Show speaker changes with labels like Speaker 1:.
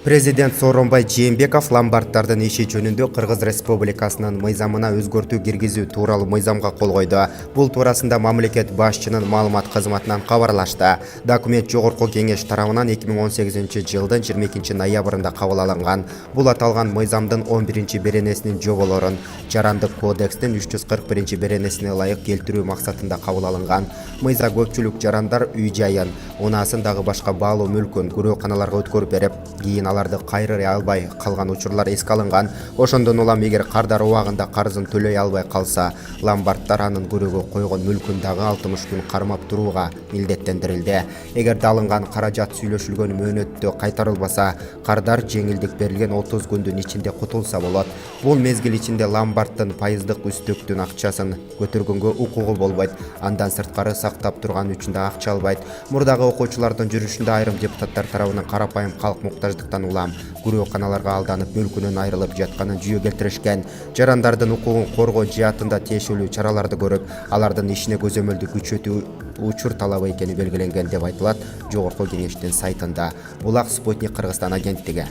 Speaker 1: Президент Сооронбай Жээнбеков ломбардтардын иши жөнүндө Кыргыз Республикасынын мыйзамына өзгөртүү киргизүү тууралуу мыйзамга кол койду. Бул туурасында мамлекет башчынын маалымат кызматынан кабарлашты. Документ Жогорку Кеңеш тарабынан 2018-жылдын 22-ноябрында кабыл алынган. Бул аталган мыйзамдын 11-беренесинин жоболорун Жарандык кодекстин 341-беренесине ылайык келтирүү максатында кабыл алынган. Мыйза көпчүлүк жарандар үй-жайын, унаасын дагы башка баалуу мүлкүн күрөканаларга өткөрүп берип, кийин аларды кайрый албай калган учурлар эске алынган. Ошондон улам эгер кардар убагында карызын төлөй албай калса, ломбардтар анын күрөөгө койгон мүлкүн дагы 60 күн кармап турууга милдеттендирилди. Эгерде алынган каражат сүйлөшүлгөн мөөнөттө кайтарылбаса, кардар жеңилдик берилген 30 күндүн ичинде кутулса болот. Бул мезгил ичинде ломбардтын пайыздык үстөктүн акчасын көтөргөнгө укугу болбойт. Андан сырткары сактап турган үчүн да акча албайт. Мурдагы окуучулардын жүрүшүндө айрым депутаттар тарабынан карапайым калк муктаждыктан улам күрөканаларга алданып мүлкүнөн айрылып жатканын жүйө келтиришкен. Жарандардын укугун коргоо жаатында тиешелүү чараларды көрүп, алардын ишине көзөмөлдү күчөтүү учур талабы экени белгиленген деп айтылат Жогорку Кеңештин сайтында. Булак Спутник Кыргызстан агенттиги.